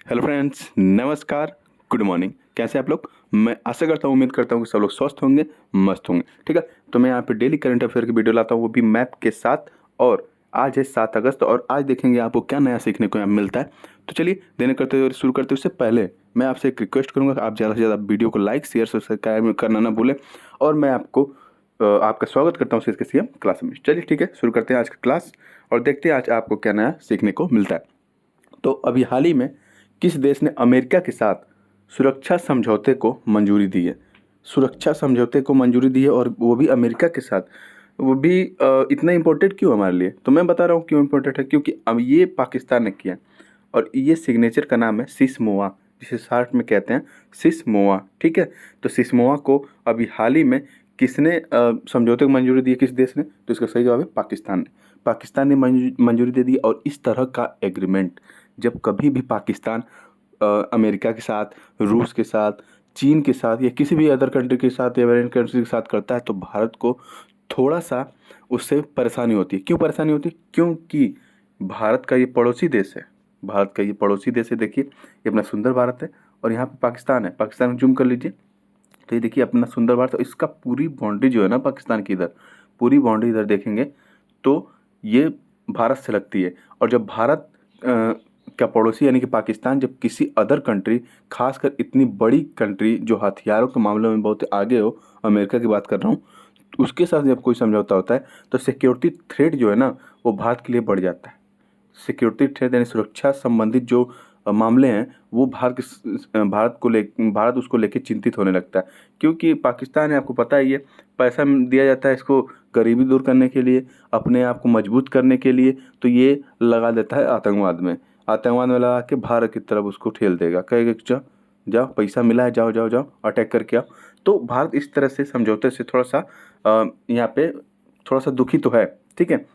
Hello friends, नमस्कार, good morning. कैसे हैं आप लोग? मैं आशा करता हूँ, उम्मीद करता हूँ कि सब लोग स्वस्थ होंगे, मस्त होंगे। ठीक है, तो मैं यहाँ पे डेली करंट अफेयर की वीडियो लाता हूँ, वो भी मैप के साथ। और आज है 7 अगस्त और आज देखेंगे आपको क्या नया सीखने को यहाँ मिलता है। तो चलिए देने करते हुए शुरू करते उससे पहले मैं आपसे एक रिक्वेस्ट करूँगा कि आप ज़्यादा से ज़्यादा वीडियो को लाइक शेयर सब्सक्राइब करना ना भूलें। और मैं आपको आपका स्वागत करता हूँ इसके सीएम क्लास में। चलिए ठीक है, शुरू करते हैं आज का क्लास और देखते हैं आज आपको क्या नया सीखने को मिलता है। तो अभी हाल ही में किस देश ने अमेरिका के साथ सुरक्षा समझौते को मंजूरी दी है? सुरक्षा समझौते को मंजूरी दी है और वो भी अमेरिका के साथ। वो भी इतना इम्पोर्टेंट क्यों हमारे लिए? तो मैं बता रहा हूँ क्यों इम्पोर्टेंट है, क्योंकि अब ये पाकिस्तान ने किया है और ये सिग्नेचर का नाम है सिस्मोआ, जिसे शार्ट में कहते हैं सिस्मोआ। ठीक है, तो सिस्मोआ को अभी हाल ही में किसने समझौते को मंजूरी दी है, किस देश ने? तो इसका सही जवाब है पाकिस्तान ने। पाकिस्तान ने मंजूरी दे दी। और इस तरह का एग्रीमेंट जब कभी भी पाकिस्तान अमेरिका के साथ, रूस के साथ, चीन के साथ या किसी भी अदर कंट्री के साथ या वेरियन कंट्री के साथ करता है तो भारत को थोड़ा सा उससे परेशानी होती है। क्यों परेशानी होती है? क्योंकि भारत का ये पड़ोसी देश है। भारत का ये पड़ोसी देश है। देखिए, ये अपना सुंदर भारत है और यहाँ पे पाकिस्तान है। पाकिस्तान जूम कर लीजिए तो ये देखिए अपना सुंदर भारत। और इसका पूरी बाउंड्री जो है ना पाकिस्तान की, इधर पूरी बाउंड्री इधर देखेंगे तो ये भारत से लगती है। और जब भारत का पड़ोसी यानी कि पाकिस्तान जब किसी अदर कंट्री, खासकर इतनी बड़ी कंट्री जो हथियारों के मामले में बहुत आगे हो, अमेरिका की बात कर रहा हूँ, उसके साथ जब कोई समझौता होता है तो सिक्योरिटी थ्रेट जो है ना वो भारत के लिए बढ़ जाता है। सिक्योरिटी थ्रेट यानी सुरक्षा संबंधित जो मामले हैं वो भारत उसको लेके चिंतित होने लगता है। क्योंकि पाकिस्तान है, आपको पता ही है, पैसा दिया जाता है इसको गरीबी दूर करने के लिए, अपने आप को मजबूत करने के लिए। तो ये लगा देता है आतंकवाद में। आतंकवाद में लगा के भारत की तरफ उसको ठेल देगा, कहेगा कि जाओ जाओ, पैसा मिला है, जाओ जाओ जाओ अटैक करके आओ। तो भारत इस तरह से समझौते से थोड़ा सा यहाँ पे थोड़ा सा दुखी तो है। ठीक है,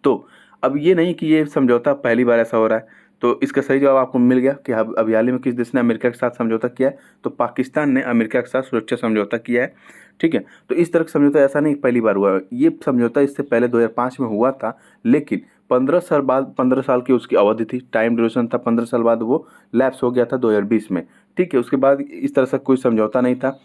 तो अब ये नहीं कि ये समझौता पहली बार ऐसा हो रहा है। तो इसका सही जवाब आपको मिल गया कि अब अभी हाल ही में किस देश ने अमेरिका के साथ समझौता किया है? तो पाकिस्तान ने अमेरिका के साथ सुरक्षा समझौता किया है। ठीक है, तो इस तरह का समझौता ऐसा नहीं पहली बार हुआ है। ये समझौता इससे पहले 2005 में हुआ था, लेकिन 15 साल की उसकी अवधि थी, टाइम ड्यूरेशन था। 15 साल बाद वो लैप्स हो गया था 2020 में। ठीक है, उसके बाद इस तरह से कोई समझौता नहीं था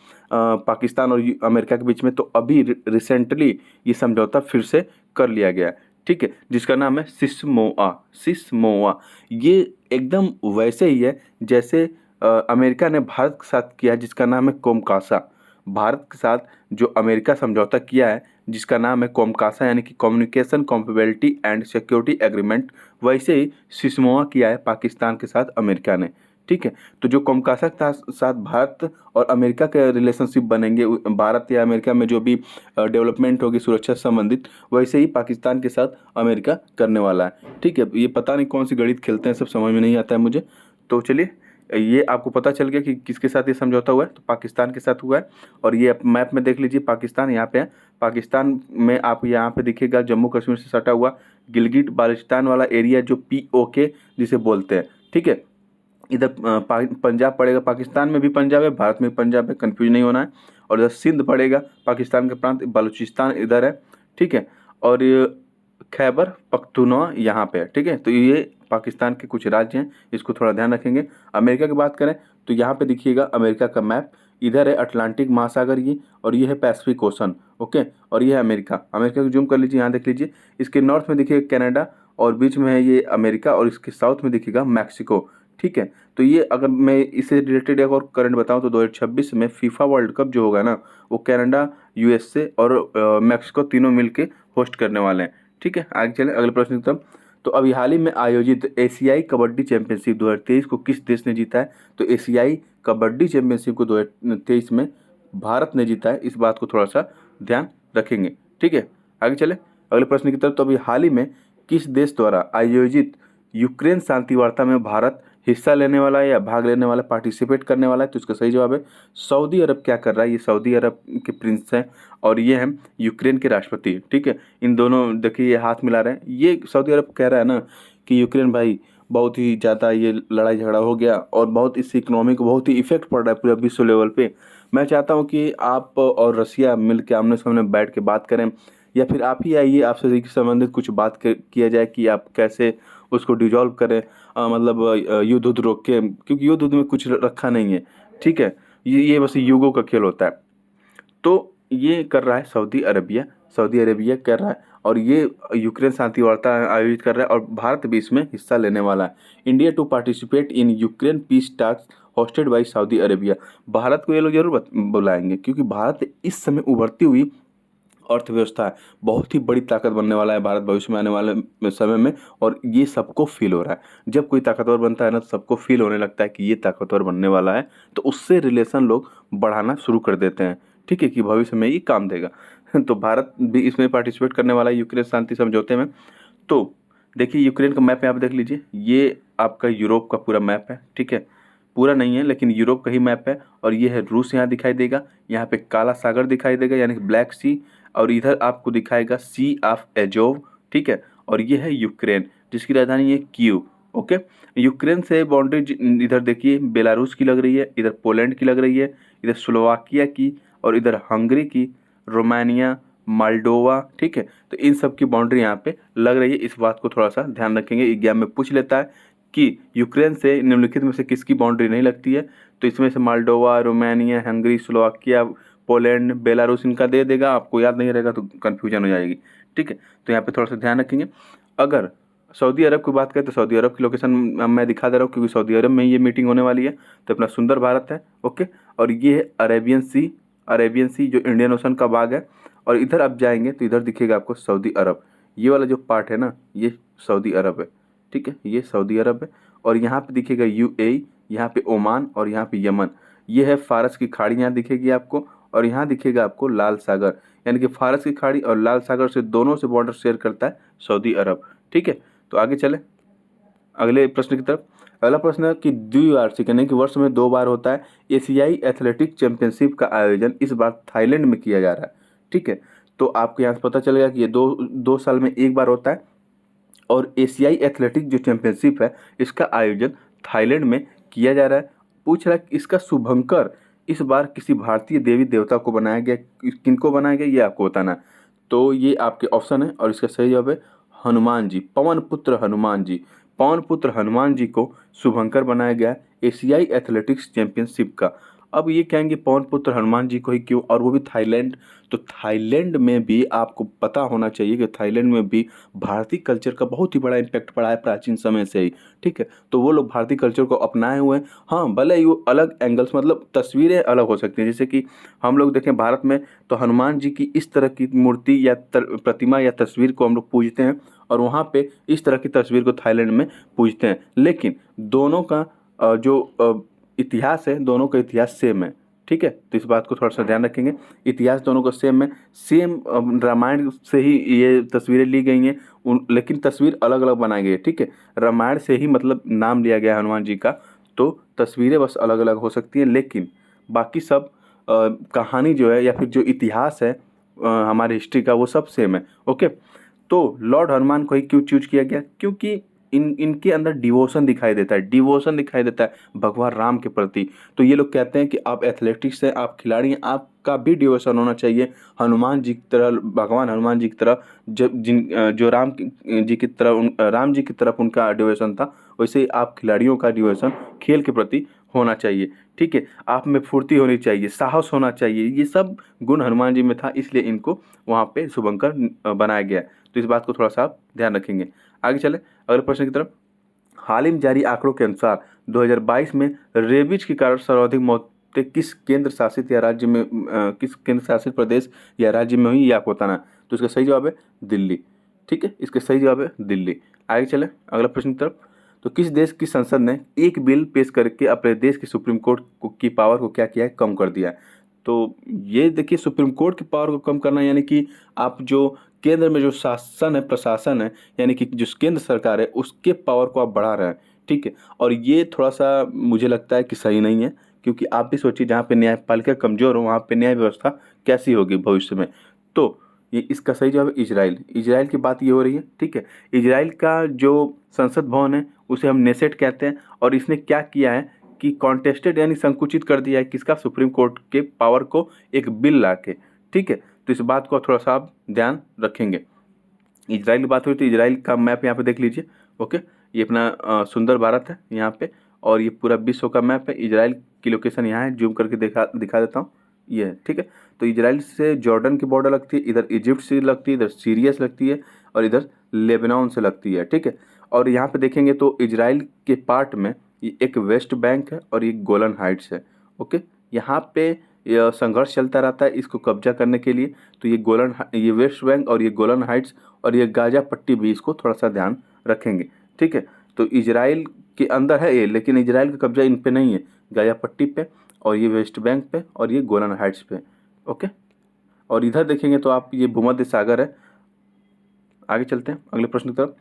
पाकिस्तान और अमेरिका के बीच में। तो अभी रिसेंटली ये समझौता फिर से कर लिया गया है। ठीक है, जिसका नाम है सिस्मोआ। सिस्मोआ ये एकदम वैसे ही है जैसे अमेरिका ने भारत के साथ किया है, जिसका नाम है कोमकासा। भारत के साथ जो अमेरिका समझौता किया है जिसका नाम है कोमकासा यानी कि communication compatibility and security agreement, वैसे ही सिस्मोआ किया है पाकिस्तान के साथ अमेरिका ने। ठीक है, तो जो कोमकासा के साथ भारत और अमेरिका के रिलेशनशिप बनेंगे, भारत या अमेरिका में जो भी डेवलपमेंट होगी सुरक्षा संबंधित, वैसे ही पाकिस्तान के साथ अमेरिका करने वाला है। ठीक है, ये पता नहीं कौन सी गणित खेलते हैं, सब समझ में नहीं आता है मुझे। तो चलिए, ये आपको पता चल गया कि किसके साथ ये समझौता हुआ है। तो पाकिस्तान के साथ हुआ है। और ये आप मैप में देख लीजिए, पाकिस्तान यहाँ पे है। पाकिस्तान में आप यहाँ पे देखिएगा जम्मू कश्मीर से सटा हुआ गिलगिट बाल्टिस्तान वाला एरिया जो POK जिसे बोलते हैं। ठीक है, इधर पंजाब पड़ेगा, पाकिस्तान में भी पंजाब है, भारत में भी पंजाब है, कंफ्यूज नहीं होना है। और इधर सिंध पड़ेगा, पाकिस्तान का प्रांत, बलूचिस्तान इधर है। ठीक है, और ये खैबर पख्तूनख्वा यहाँ पे है। ठीक है, तो ये पाकिस्तान के कुछ राज्य हैं, इसको थोड़ा ध्यान रखेंगे। अमेरिका की बात करें तो यहाँ पे देखिएगा अमेरिका का मैप, इधर है अटलांटिक महासागर ये, और ये है पैसिफिक ओशन। ओके, और ये है अमेरिका। अमेरिका को जूम कर लीजिए, यहाँ देख लीजिए, इसके नॉर्थ में देखिएगा कनाडा और बीच में है ये अमेरिका, और इसके साउथ में देखिएगा मैक्सिको। ठीक है, तो ये अगर मैं इससे रिलेटेड एक और करंट बताऊं तो 2026 में फीफा वर्ल्ड कप जो होगा ना, वो कनाडा, USA और मैक्सिको तीनों मिलके होस्ट करने वाले हैं। ठीक है, आगे चलें अगले प्रश्न की तरफ। तो अभी हाल ही में आयोजित एशियाई कबड्डी चैंपियनशिप 2023 को किस देश ने जीता है? तो एशियाई कबड्डी चैंपियनशिप को 2023 में भारत ने जीता है। इस बात को थोड़ा सा ध्यान रखेंगे। ठीक है, आगे चले अगले प्रश्न की तरफ। तो अभी हाल ही में किस देश द्वारा आयोजित यूक्रेन शांति वार्ता में भारत हिस्सा लेने वाला है या भाग लेने वाला, पार्टिसिपेट करने वाला है? तो इसका सही जवाब है सऊदी अरब। क्या कर रहा है? ये सऊदी अरब के प्रिंस हैं और ये हैं यूक्रेन के राष्ट्रपति। ठीक है, इन दोनों देखिए ये हाथ मिला रहे हैं। ये सऊदी अरब कह रहा है ना कि यूक्रेन भाई बहुत ही ज़्यादा ये लड़ाई झगड़ा हो गया और बहुत इससे इकोनॉमी को बहुत ही इफेक्ट पड़ रहा है पूरे विश्व लेवल पे। मैं चाहता हूँ कि आप और रसिया मिल के आमने सामने बैठ के बात करें, या फिर आप ही आइए, आपसे संबंधित कुछ बात किया जाए कि आप कैसे उसको डिजॉल्व करें, मतलब युद्ध रोक के, क्योंकि युद्ध में कुछ रखा नहीं है, ठीक है। ये बस युगों का खेल होता है। तो ये कर रहा है सऊदी अरेबिया कर रहा है, और ये यूक्रेन शांति वार्ता आयोजित कर रहा है, और भारत भी इसमें हिस्सा लेने वाला है। India to participate in Ukraine peace talks hosted by Saudi Arabia. Bharat को ये लोग जरूर बुलाएंगे, क्योंकि भारत इस समय उभरती हुई अर्थव्यवस्था है, बहुत ही बड़ी ताकत बनने वाला है भारत भविष्य में आने वाले समय में, और ये सबको फील हो रहा है। जब कोई ताकतवर बनता है ना, तो सबको फील होने लगता है कि ये ताकतवर बनने वाला है, तो उससे रिलेशन लोग बढ़ाना शुरू कर देते हैं, ठीक है, कि भविष्य में ये काम देगा। तो भारत भी इसमें पार्टिसिपेट करने वाला है यूक्रेन शांति समझौते में। तो देखिए यूक्रेन का मैप यहाँ पे देख लीजिए, ये आपका यूरोप का पूरा मैप है, ठीक है, पूरा नहीं है लेकिन यूरोप का ही मैप है। और ये है रूस, यहाँ दिखाई देगा, यहाँ पे काला सागर दिखाई देगा यानी कि ब्लैक सी, और इधर आपको दिखाएगा सी ऑफ एजोव, ठीक है। और ये है यूक्रेन, जिसकी राजधानी है कीव, ओके। यूक्रेन से बाउंड्री इधर देखिए बेलारूस की लग रही है, इधर पोलैंड की लग रही है, इधर स्लोवाकिया की, और इधर हंगरी की, रोमानिया, माल्डोवा, ठीक है। तो इन सब की बाउंड्री यहाँ पे लग रही है। इस बात को थोड़ा सा ध्यान रखेंगे, एग्जाम में पूछ लेता है कि यूक्रेन से निम्नलिखित में से किसकी बाउंड्री नहीं लगती है, तो इसमें से Moldova, Romania, Hungary, Slovakia, Poland, Belarus इनका दे देगा। आपको याद नहीं रहेगा तो कन्फ्यूजन हो जाएगी, ठीक है। तो यहाँ पे थोड़ा सा ध्यान रखेंगे। अगर सऊदी अरब की बात करें तो सऊदी अरब की लोकेशन मैं दिखा दे रहा हूँ, क्योंकि सऊदी अरब में ये मीटिंग होने वाली है। तो अपना सुंदर भारत है, ओके। और ये है अरेबियन सी जो इंडियन ओशन का भाग है। और इधर आप जाएंगे तो इधर दिखेगा आपको सऊदी अरब, ये वाला जो पार्ट है ना, ये सऊदी अरब है, ठीक है, ये सऊदी अरब है। और यहाँ पे दिखेगा यूएई, यहाँ पे ओमान, और यहाँ पे यमन। ये है फारस की खाड़ी, यहाँ दिखेगी आपको। और यहाँ दिखेगा आपको लाल सागर, यानी कि फारस की खाड़ी और लाल सागर से दोनों से बॉर्डर शेयर करता है सऊदी अरब, ठीक है। तो आगे चले अगले प्रश्न की तरफ। अगला प्रश्न है कि द्विवार्षिक यानी कि वर्ष में 2 बार होता है एशियाई एथलेटिक चैंपियनशिप का आयोजन इस बार थाईलैंड में किया जा रहा है, ठीक है। तो आपको यहाँ से पता चलेगा कि ये दो साल में एक बार होता है, और एशियाई एथलेटिक जो चैंपियनशिप है इसका आयोजन थाईलैंड में किया जा रहा है। पूछ रहा है कि इसका शुभंकर इस बार किसी भारतीय देवी देवता को बनाया गया, किनको बनाया गया ये आपको बताना है। तो ये आपके ऑप्शन है, और इसका सही जवाब है हनुमान जी, पवन पुत्र हनुमान जी। पवन पुत्र हनुमान जी को शुभंकर बनाया गया एशियाई एथलेटिक्स चैंपियनशिप का। अब ये कहेंगे पवन पुत्र हनुमान जी को ही क्यों, और वो भी थाईलैंड। तो थाईलैंड में भी आपको पता होना चाहिए कि थाईलैंड में भी भारतीय कल्चर का बहुत ही बड़ा इम्पैक्ट पड़ा है प्राचीन समय से ही, ठीक है। तो वो लोग भारतीय कल्चर को अपनाए हुए हैं। हाँ, भले ही वो अलग एंगल्स, मतलब तस्वीरें अलग हो सकती हैं, जैसे कि हम लोग देखें भारत में तो हनुमान जी की इस तरह की मूर्ति या प्रतिमा या तस्वीर को हम लोग पूजते हैं, और वहाँ पे इस तरह की तस्वीर को थाईलैंड में पूजते हैं। लेकिन दोनों का जो इतिहास है, दोनों का इतिहास सेम है, ठीक है। तो इस बात को थोड़ा सा ध्यान रखेंगे, इतिहास दोनों का सेम है। सेम रामायण से ही ये तस्वीरें ली गई हैं, लेकिन तस्वीर अलग अलग बनाई गई है, ठीक है। रामायण से ही मतलब नाम लिया गया हनुमान जी का, तो तस्वीरें बस अलग अलग हो सकती हैं, लेकिन बाकी सब कहानी जो है या फिर जो इतिहास है हमारी हिस्ट्री का, वो सब सेम है, ओके। तो लॉर्ड हनुमान को ही क्यों चूज किया गया, क्योंकि इनके अंदर डिवोशन दिखाई देता है, डिवोशन दिखाई देता है भगवान राम के प्रति। तो ये लोग कहते हैं कि आप एथलेटिक्स हैं, आप खिलाड़ी हैं, आपका भी डिवोशन होना चाहिए हनुमान जी की तरह, भगवान हनुमान जी की तरह। जो राम जी की तरफ उनका डिवोशन था, वैसे ही आप खिलाड़ियों का डिवोशन खेल के प्रति होना चाहिए, ठीक है। आप में फुर्ती होनी चाहिए, साहस होना चाहिए, ये सब गुण हनुमान जी में था, इसलिए इनको वहाँ पे शुभंकर बनाया गया। तो इस बात को थोड़ा सा आप ध्यान रखेंगे। आगे चले अगले प्रश्न की तरफ। हाल ही में जारी आंकड़ों के अनुसार 2022 में रेबीज के कारण सर्वाधिक मौतें किस केंद्र शासित या राज्य में किस केंद्र शासित प्रदेश या राज्य में हुई, ये आपको बताना है। तो इसका सही जवाब है दिल्ली, ठीक है, इसका सही जवाब है दिल्ली। आगे चले अगला प्रश्न की तरफ। तो किस देश की संसद ने एक बिल पेश करके अपने देश की सुप्रीम कोर्ट की पावर को क्या किया है, कम कर दिया है। तो ये देखिए सुप्रीम कोर्ट की पावर को कम करना यानी कि आप जो केंद्र में जो शासन है, प्रशासन है, यानी कि जो केंद्र सरकार है उसके पावर को आप बढ़ा रहे हैं, ठीक है। और ये थोड़ा सा मुझे लगता है कि सही नहीं है, क्योंकि आप भी सोचिए जहाँ पे न्यायपालिका कमजोर हो वहाँ पे न्याय व्यवस्था कैसी होगी भविष्य में। तो ये इसका सही जवाब है इजराइल। इजराइल की बात ये हो रही है, ठीक है। इजराइल का जो संसद भवन है उसे हम नेसेट कहते हैं, और इसने क्या किया है कि कॉन्टेस्टेड यानी संकुचित कर दिया है किसका, सुप्रीम कोर्ट के पावर को एक बिल ला के, ठीक है। तो इस बात को थोड़ा सा आप ध्यान रखेंगे। इजराइल की बात हुई तो इजराइल का मैप यहाँ पे देख लीजिए, ओके। ये अपना सुंदर भारत है यहाँ पे, और ये पूरा विश्व का मैप है। इजराइल की लोकेशन यहाँ है, जूम करके दिखा देता हूँ, ये है, ठीक है। तो इजराइल से जॉर्डन की बॉर्डर लगती है, इधर इजिप्ट से लगती है, इधर सीरिया से लगती है, और इधर लेबनान से लगती है, ठीक है। और यहाँ पे देखेंगे तो इजराइल के पार्ट में ये एक वेस्ट बैंक है और ये गोलन हाइट्स है, ओके। यहाँ पे यह संघर्ष चलता रहता है इसको कब्जा करने के लिए। तो ये वेस्ट बैंक और ये गोलन हाइट्स और ये गाजा पट्टी भी, इसको थोड़ा सा ध्यान रखेंगे, ठीक है। तो इजराइल के अंदर है ये, लेकिन इजराइल का कब्जा इन पे नहीं है, गाजा पट्टी पे और ये वेस्ट बैंक पे और ये गोलन हाइट्स पे, ओके। और इधर देखेंगे तो आप ये भूमध्य सागर है। आगे चलते हैं अगले प्रश्न की तरफ।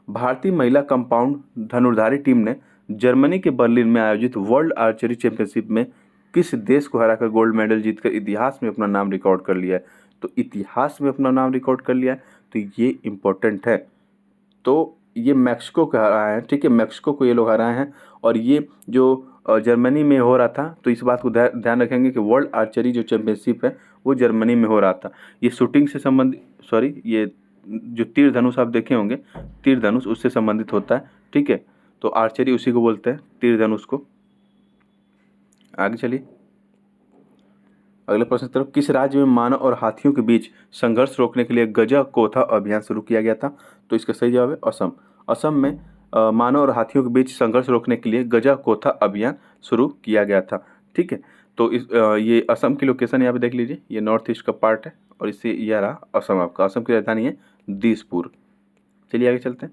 भारतीय महिला कंपाउंड धनुर्धारी टीम ने जर्मनी के बर्लिन में आयोजित वर्ल्ड आर्चरी चैंपियनशिप में किस देश को हराकर गोल्ड मेडल जीतकर इतिहास में अपना नाम रिकॉर्ड कर लिया है? तो इतिहास में अपना नाम रिकॉर्ड कर लिया है, तो ये इम्पोर्टेंट है। तो ये मैक्सिको को हराए हैं, ठीक है, मैक्सिको को ये लोग हराए हैं। और ये जो जर्मनी में हो रहा था, तो इस बात को ध्यान रखेंगे कि वर्ल्ड आर्चरी जो चैंपियनशिप है वो जर्मनी में हो रहा था। ये शूटिंग से संबंधित, सॉरी, ये जो तीर धनुष आप देखे होंगे, तीर धनुष उससे संबंधित होता है, ठीक है। तो आर्चरी उसी को बोलते हैं, तीर धनुष को। आगे चलिए अगले प्रश्न की तरफ। किस राज्य में मानव और हाथियों के बीच संघर्ष रोकने के लिए गजा कोथा अभियान शुरू किया गया था? तो इसका सही जवाब है असम। असम में मानव और हाथियों के बीच संघर्ष रोकने के लिए गजा कोथा अभियान शुरू किया गया था, ठीक है। तो ये असम की लोकेशन यहाँ पे देख लीजिए, ये नॉर्थ ईस्ट का पार्ट है और इससे यह रहा असम आपका। असम की राजधानी है दिसपुर। चलिए आगे चलते हैं।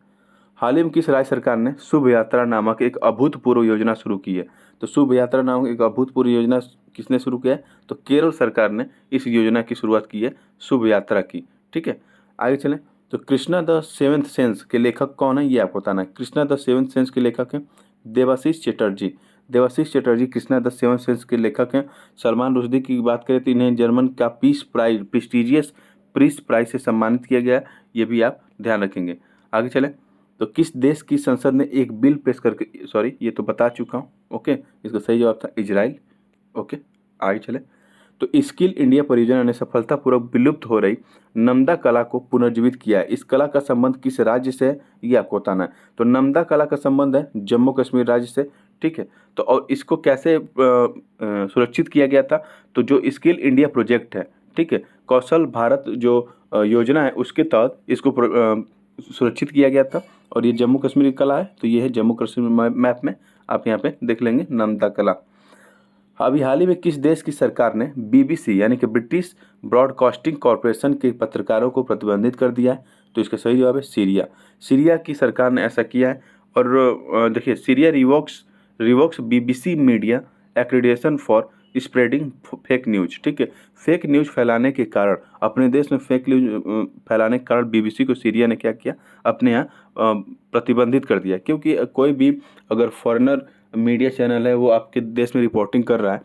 हाल ही में किस राज्य सरकार ने शुभ यात्रा नामक एक अभूतपूर्व योजना शुरू की है? तो शुभ यात्रा नामक एक अभूतपूर्व योजना किसने शुरू किया है? तो केरल सरकार ने इस योजना की शुरुआत की है, शुभ यात्रा की, ठीक है। आगे चलें तो कृष्णा द सेवेंथ सेंस के लेखक कौन है, ये आपको बताना है। कृष्णा द सेवेंथ सेंस के लेखक हैं Devashish Chatterjee. Devashish Chatterjee Krishna the seventh sense के लेखक हैं। सलमान रुश्दी की बात करें तो इन्हें जर्मन का peace prize, prestigious peace prize से सम्मानित किया गया है, ये भी आप ध्यान रखेंगे। आगे चलें तो किस देश की संसद ने एक बिल पेश करके, सॉरी ये तो बता चुका हूँ, ओके, इसका सही जवाब था इजराइल, ओके। आगे चले तो स्किल इंडिया परियोजना ने सफलतापूर्वक विलुप्त हो रही नमदा कला को पुनर्जीवित किया है। इस कला का संबंध किस राज्य से है, ये आपको बताना है। तो नमदा कला का संबंध है जम्मू कश्मीर राज्य से, ठीक है। तो और इसको कैसे सुरक्षित किया गया था? तो जो स्किल इंडिया प्रोजेक्ट है, ठीक है, कौशल भारत जो योजना है उसके तहत इसको सुरक्षित किया गया था। और ये जम्मू कश्मीर की कला है, तो ये है जम्मू कश्मीर मैप में आप यहाँ पे देख लेंगे नमदा कला। अभी हाल ही में किस देश की सरकार ने बीबीसी यानी कि ब्रिटिश ब्रॉडकास्टिंग कॉरपोरेशन के पत्रकारों को प्रतिबंधित कर दिया है? तो इसका सही जवाब है सीरिया। सीरिया की सरकार ने ऐसा किया है। और देखिए Syria revokes BBC media accreditation for spreading fake news, ठीक है। फेक न्यूज फैलाने के कारण, अपने देश में फेक न्यूज फैलाने के कारण बीबीसी को सीरिया ने क्या किया, अपने यहाँ प्रतिबंधित कर दिया। क्योंकि कोई भी अगर फॉरेनर मीडिया चैनल है वो आपके देश में रिपोर्टिंग कर रहा है,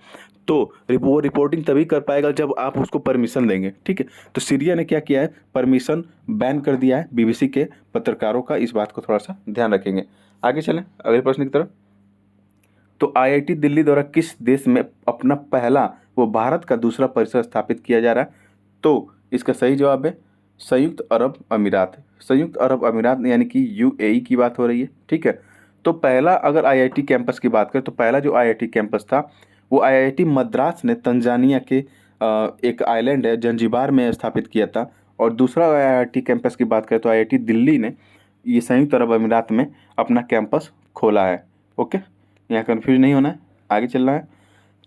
तो वो रिपोर्टिंग तभी कर पाएगा जब आप उसको परमिशन देंगे, ठीक है। तो सीरिया ने क्या किया है, परमिशन बैन कर दिया है बीबीसी के पत्रकारों का। इस बात को थोड़ा सा ध्यान रखेंगे। आगे चलें अगले प्रश्न की तरफ। तो आईआईटी दिल्ली द्वारा किस देश में अपना पहला वो भारत का दूसरा परिसर स्थापित किया जा रहा है? तो इसका सही जवाब है संयुक्त अरब अमीरात। संयुक्त अरब अमीरात यानी कि यूएई की बात हो रही है, ठीक है। तो पहला अगर आईआईटी कैंपस की बात करें तो पहला जो आईआईटी कैंपस था वो आईआईटी मद्रास ने तंजानिया के एक आइलैंड है जंजीबार में स्थापित किया था। और दूसरा आईआईटी कैंपस की बात करें तो आईआईटी दिल्ली ने ये संयुक्त अरब अमीरात में अपना कैंपस खोला है, ओके। यहाँ कन्फ्यूज नहीं होना है, आगे चलना है।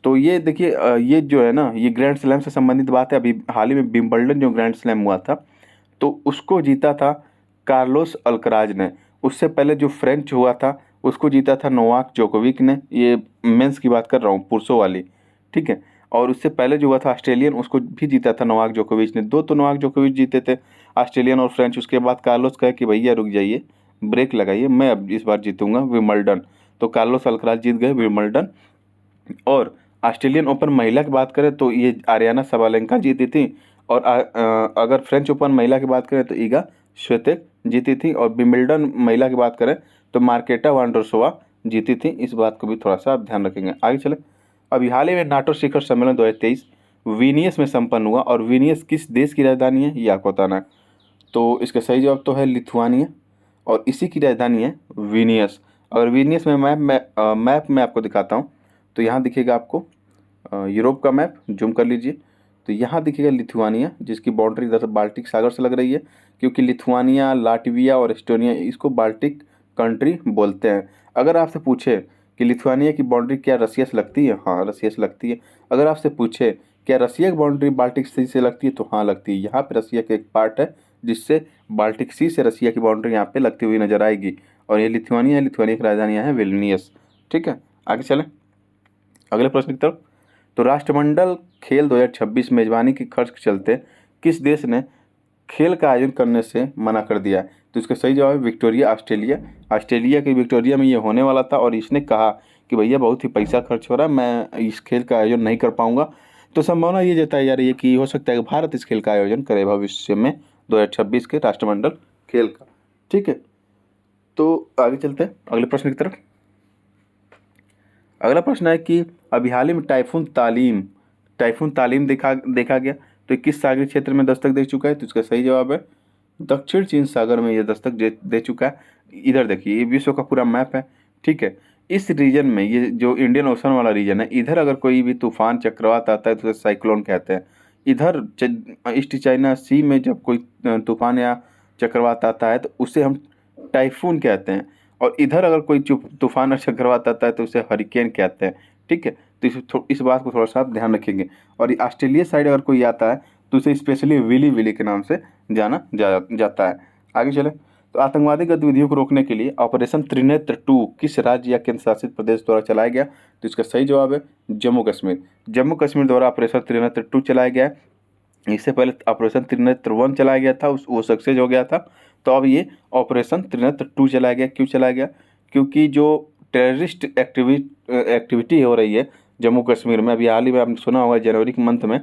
तो ये देखिए ये जो है ना, ये ग्रैंड स्लैम से संबंधित बात है। अभी हाल ही में विंबलडन जो ग्रैंड स्लैम हुआ था तो उसको जीता था कार्लोस अल्कराज ने। उससे पहले जो फ्रेंच हुआ था उसको जीता था नोवाक जोकोविक ने। ये मेंस की बात कर रहा हूँ, पुरुषों वाली, ठीक है। और उससे पहले जो हुआ था ऑस्ट्रेलियन, उसको भी जीता था नोवाक जोकोविच ने। दो तो नोवाक जोकोविच जीते थे, ऑस्ट्रेलियन और फ्रेंच। उसके बाद कार्लोस कहे कि भैया रुक जाइए, ब्रेक लगाइए, मैं अब इस बार जीतूंगा विंबलडन। तो कार्लोस अल्कराज जीत गए विंबलडन। और ऑस्ट्रेलियन ओपन महिला की बात करें तो ये आरियाना सबालेंका जीती थी। और अगर फ्रेंच ओपन महिला की बात करें तो ईगा स्वितेक जीती थी। और विंबलडन महिला की बात करें तो मार्केटा वांडरसोवा जीती थी। इस बात को भी थोड़ा सा आप ध्यान रखेंगे। आगे चले। अभी हाल ही में नाटो शिखर सम्मेलन 2023 विनियस में संपन्न हुआ। और विनियस किस देश की राजधानी है, ये आपको बताना है। तो इसका सही जवाब तो है लिथुआनिया। और इसी की राजधानी है विनियस। अगर विनियस में मैप में आपको दिखाता हूँ तो यहाँ दिखेगा आपको यूरोप का मैप, जूम कर लीजिए तो यहाँ दिखेगा लिथुआनिया, जिसकी बाउंड्री इधर बाल्टिक सागर से लग रही है, क्योंकि लिथुआनिया, लाटविया और एस्टोनिया इसको बाल्टिक कंट्री बोलते हैं। अगर आपसे पूछे कि लिथुआनिया की बाउंड्री क्या रसिया से लगती है, हाँ रसिया से लगती है। अगर आपसे पूछे क्या रसिया की बाउंड्री बाल्टिक सी से लगती है, तो हाँ लगती है। यहाँ पे रसिया का एक पार्ट है जिससे बाल्टिक सी से रसिया की बाउंड्री यहाँ पे लगती हुई नजर आएगी, और ये लिथुआनिया है। लिथुआनिया की राजधानी यहाँ है विल्नियस। ठीक है, आगे चलें अगले प्रश्न की तरफ। तो राष्ट्रमंडल खेल 2026 मेजबानी के खर्च के चलते किस देश ने खेल का आयोजन करने से मना कर दिया है? तो इसका सही जवाब है विक्टोरिया, ऑस्ट्रेलिया। ऑस्ट्रेलिया के विक्टोरिया में ये होने वाला था और इसने कहा कि भैया बहुत ही पैसा खर्च हो रहा है, मैं इस खेल का आयोजन नहीं कर पाऊंगा। तो संभावना ये जताई जा रही है कि हो सकता है कि भारत इस खेल का आयोजन करे भविष्य में 2026 के राष्ट्रमंडल खेल का। ठीक है, तो आगे चलते हैं अगले प्रश्न की तरफ। अगला प्रश्न है कि अभी हाल ही में टाइफून तालीम देखा गया, तो किस सागरीय क्षेत्र में दस्तक दे चुका है? तो इसका सही जवाब है दक्षिण चीन सागर में ये दस्तक दे चुका है। इधर देखिए, ये विश्व का पूरा मैप है। ठीक है, इस रीजन में, ये जो इंडियन ओशन वाला रीजन है, इधर अगर कोई भी तूफान चक्रवात आता है तो उसे साइक्लोन कहते हैं। इधर ईस्ट चाइना सी में जब कोई तूफान या चक्रवात आता है तो उसे हम टाइफून कहते हैं, और इधर अगर कोई तूफान और चक्रवात आता है तो उसे हरिकेन कहते हैं। ठीक है, तो इस बात को थोड़ा सा आप ध्यान रखेंगे। और ऑस्ट्रेलिया साइड अगर कोई आता है तो उसे स्पेशली विली विली के नाम से जाता है। आगे चले, तो आतंकवादी गतिविधियों को रोकने के लिए ऑपरेशन त्रिनेत्र 2 किस राज्य या केंद्र शासित प्रदेश द्वारा चलाया गया? तो इसका सही जवाब है जम्मू कश्मीर। जम्मू कश्मीर द्वारा ऑपरेशन त्रिनेत्र 2 चलाया गया है। इससे पहले ऑपरेशन त्रिनेत्र 1 चलाया गया था, वो सक्सेस हो गया था। तो अब ये ऑपरेशन त्रिनेत्र 2 चलाया गया। क्यों चलाया गया? क्योंकि जो टेररिस्ट एक्टिविटी हो रही है जम्मू कश्मीर में, अभी हाल ही में आपने सुना होगा जनवरी के मंथ में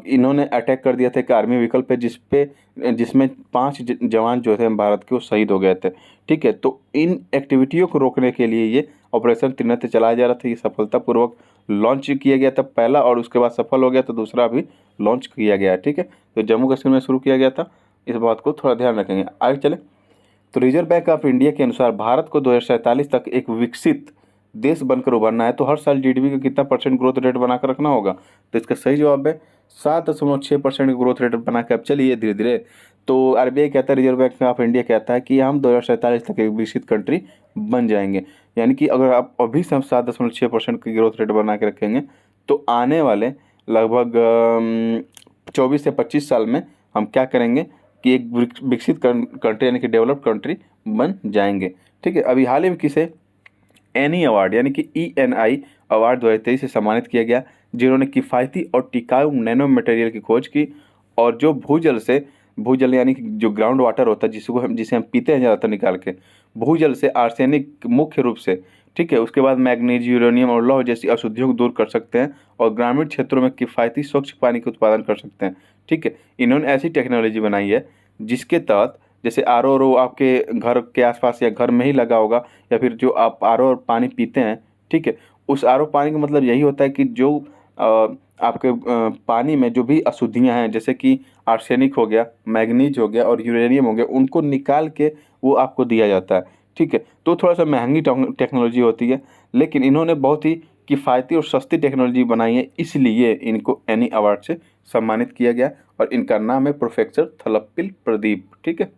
इन्होंने अटैक कर दिया था एक आर्मी व्हीकल पे, जिसमें 5 जवान जो थे भारत के वो शहीद हो गए थे। ठीक है, तो इन एक्टिविटियों को रोकने के लिए ये ऑपरेशन त्रिनेत्र चलाया जा रहा था। ये सफलतापूर्वक लॉन्च किया गया था पहला, और उसके बाद सफल हो गया तो दूसरा भी लॉन्च किया गया है। ठीक है, तो जम्मू कश्मीर में शुरू किया गया था, इस बात को थोड़ा ध्यान रखेंगे। आगे चले, तो रिजर्व बैंक ऑफ इंडिया के अनुसार भारत को 2047 तक एक विकसित देश बनकर उभरना है, तो हर साल जीडीपी का कितना % ग्रोथ रेट बनाकर रखना होगा? तो इसका सही जवाब है 7.6% ग्रोथ रेट बना के अब चलिए धीरे धीरे। तो आरबीआई कहता है, रिजर्व बैंक ऑफ इंडिया कहता है कि हम 2047 तक एक विकसित कंट्री बन जाएंगे। यानी कि अगर आप अभी से हम 7.6% की ग्रोथ रेट बना के रखेंगे तो आने वाले लगभग 24 से 25 साल में हम क्या करेंगे कि एक विकसित कंट्री यानी कि डेवलप्ड कंट्री बन जाएंगे। ठीक है, अभी हाल ही में किसे एनी अवार्ड यानी कि ENI अवार्ड 2023 से सम्मानित किया गया, जिन्होंने किफ़ायती और टिकाऊ नैनो मटेरियल की खोज की, और जो भूजल यानी कि जो ग्राउंड वाटर होता है जिसे हम पीते हैं ज़्यादातर निकाल के, भूजल से आर्सेनिक मुख्य रूप से, ठीक है, उसके बाद मैग्नीज, यूरेनियम और लौह जैसी अशुद्धियों को दूर कर सकते हैं, और ग्रामीण क्षेत्रों में किफ़ायती स्वच्छ पानी का उत्पादन कर सकते हैं। ठीक है, इन्होंने ऐसी टेक्नोलॉजी बनाई है जिसके तहत, जैसे RO आपके घर के आसपास या घर में ही लगा होगा, या फिर जो आप RO पानी पीते हैं, ठीक है, उस RO पानी का मतलब यही होता है कि जो आपके पानी में जो भी अशुद्धियां हैं, जैसे कि आर्सेनिक हो गया, मैग्नीज हो गया और यूरेनियम हो गया, उनको निकाल के वो आपको दिया जाता है। ठीक है, तो थोड़ा सा महंगी टेक्नोलॉजी होती है, लेकिन इन्होंने बहुत ही किफ़ायती और सस्ती टेक्नोलॉजी बनाई है, इसलिए इनको एनी अवार्ड से सम्मानित किया गया, और इनका नाम है प्रोफेसर थलप्पिल प्रदीप। ठीक है,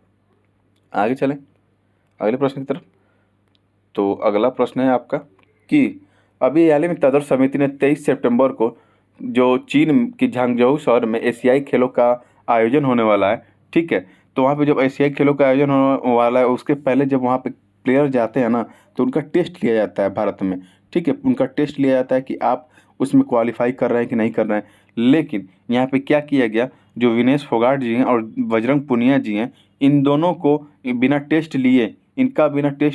आगे चलें अगले प्रश्न की तरफ। तो अगला प्रश्न है आपका कि अभी हाल ही में तदर समिति ने 23 सितंबर को जो चीन की झांगझोउ शहर में एशियाई खेलों का आयोजन होने वाला है, ठीक है, तो वहाँ पे जब एशियाई खेलों का आयोजन होने वाला है, उसके पहले जब वहाँ पे प्लेयर जाते हैं ना, तो उनका टेस्ट लिया जाता है भारत में। ठीक है, उनका टेस्ट लिया जाता है कि आप उसमें क्वालिफाई कर रहे हैं कि नहीं कर रहे हैं। लेकिन यहाँ पे क्या किया गया, जो विनेश फोगाट जी हैं और बजरंग पुनिया जी हैं, इन दोनों को बिना टेस्ट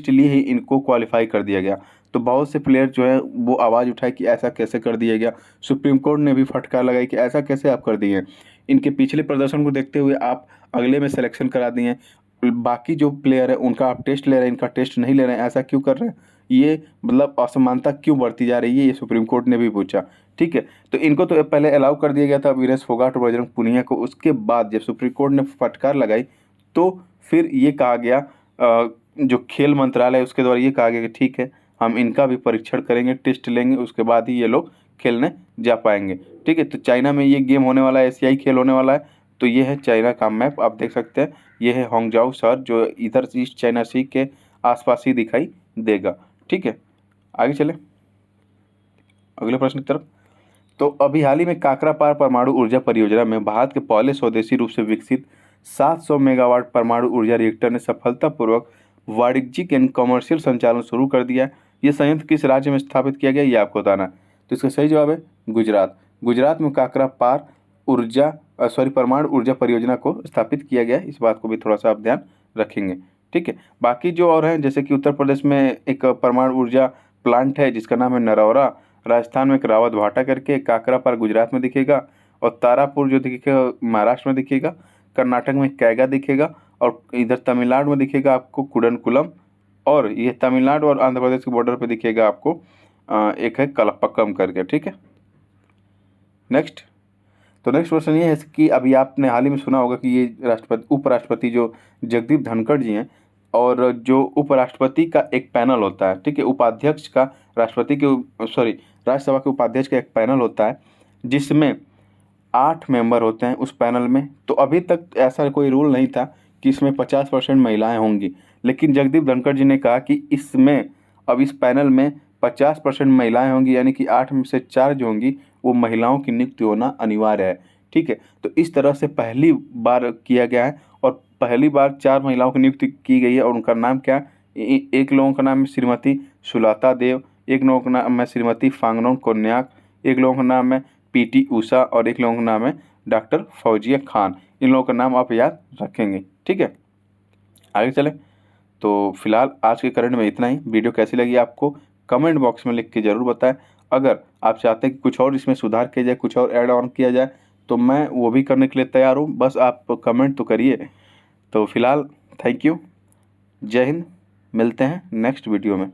लिए ही इनको क्वालिफाई कर दिया गया। तो बहुत से प्लेयर जो है वो आवाज़ उठाए कि ऐसा कैसे कर दिया गया। सुप्रीम कोर्ट ने भी फटकार लगाई कि ऐसा कैसे आप कर दिए, इनके पिछले प्रदर्शन को देखते हुए आप अगले में सिलेक्शन करा दिए, बाकी जो प्लेयर है उनका आप टेस्ट ले रहे हैं, इनका टेस्ट नहीं ले रहे हैं, ऐसा क्यों कर रहे हैं? ये मतलब असमानता क्यों बढ़ती जा रही है, ये सुप्रीम कोर्ट ने भी पूछा। ठीक है, तो इनको तो पहले अलाउ कर दिया गया था विनेश फोगाट और बजरंग पुनिया को, उसके बाद जब सुप्रीम कोर्ट ने फटकार लगाई तो फिर ये कहा गया जो खेल मंत्रालय है उसके द्वारा ये कहा गया कि ठीक है, हम इनका भी परीक्षण करेंगे, टेस्ट लेंगे, उसके बाद ही ये लोग खेलने जा पाएंगे। ठीक है, तो चाइना में ये गेम होने वाला है, एशियाई खेल होने वाला है। तो ये है चाइना का मैप, आप देख सकते हैं। ये है होंगजाओ शहर, जो इधर ईस्ट चाइना सी के आसपास ही दिखाई देगा। ठीक है, आगे चले अगले प्रश्न की तरफ। तो अभी हाल ही में काकरापार परमाणु ऊर्जा परियोजना में भारत के पहले स्वदेशी रूप से विकसित 700 मेगावाट परमाणु ऊर्जा रिएक्टर ने सफलतापूर्वक वाणिज्यिक एंड कमर्शियल संचालन शुरू कर दिया है। ये संयंत्र किस राज्य में स्थापित किया गया, ये आपको बताना है। तो इसका सही जवाब है गुजरात। गुजरात में काकरापार परमाणु ऊर्जा परियोजना को स्थापित किया गया है। इस बात को भी थोड़ा सा आप ध्यान रखेंगे। ठीक है, बाकी जो और हैं, जैसे कि उत्तर प्रदेश में एक परमाणु ऊर्जा प्लांट है जिसका नाम है नरौरा, राजस्थान में एक रावत भाटा करके, काकरापार गुजरात में दिखेगा, और तारापुर जो दिखेगा महाराष्ट्र में दिखेगा, कर्नाटक में कैगा दिखेगा, और इधर तमिलनाडु में दिखेगा आपको कुडनकुलम, और ये तमिलनाडु और आंध्र प्रदेश के बॉर्डर पे दिखेगा आपको एक है कलपक्कम करके। ठीक है, नेक्स्ट। तो नेक्स्ट क्वेश्चन ये है कि अभी आपने हाल ही में सुना होगा कि ये उपराष्ट्रपति जो जगदीप धनखड़ जी हैं, और जो उपराष्ट्रपति का एक पैनल होता है, ठीक है, उपाध्यक्ष का राज्यसभा के उपाध्यक्ष का एक पैनल होता है जिसमें 8 मेंबर होते हैं उस पैनल में। तो अभी तक ऐसा कोई रूल नहीं था कि इसमें 50% महिलाएं होंगी, लेकिन जगदीप धनखड़ जी ने कहा कि इसमें अब इस पैनल में 50% महिलाएं होंगी, यानी कि 8 में से 4 जो होंगी वो महिलाओं की नियुक्ति होना अनिवार्य है। ठीक है, तो इस तरह से पहली बार किया गया है, और पहली बार 4 महिलाओं की नियुक्ति की गई है, और उनका नाम क्या है? एक लोगों का नाम है श्रीमती सुलता देव, एक लोगों का नाम है श्रीमती फांगनोन कोन्याक, एक लोगों का नाम है पीटी उषा, और एक लोगों का नाम है डॉक्टर फौजिया खान। इन लोगों का नाम आप याद रखेंगे। ठीक है, आगे चलें। तो फिलहाल आज के करंट में इतना ही। वीडियो कैसी लगी आपको कमेंट बॉक्स में लिख के ज़रूर बताएं। अगर आप चाहते हैं कि कुछ और इसमें सुधार किया जाए, कुछ और ऐड ऑन किया जाए, तो मैं वो भी करने के लिए तैयार हूँ। बस आप कमेंट तो करिए। तो फिलहाल थैंक यू, जय हिंद, मिलते हैं नेक्स्ट वीडियो में।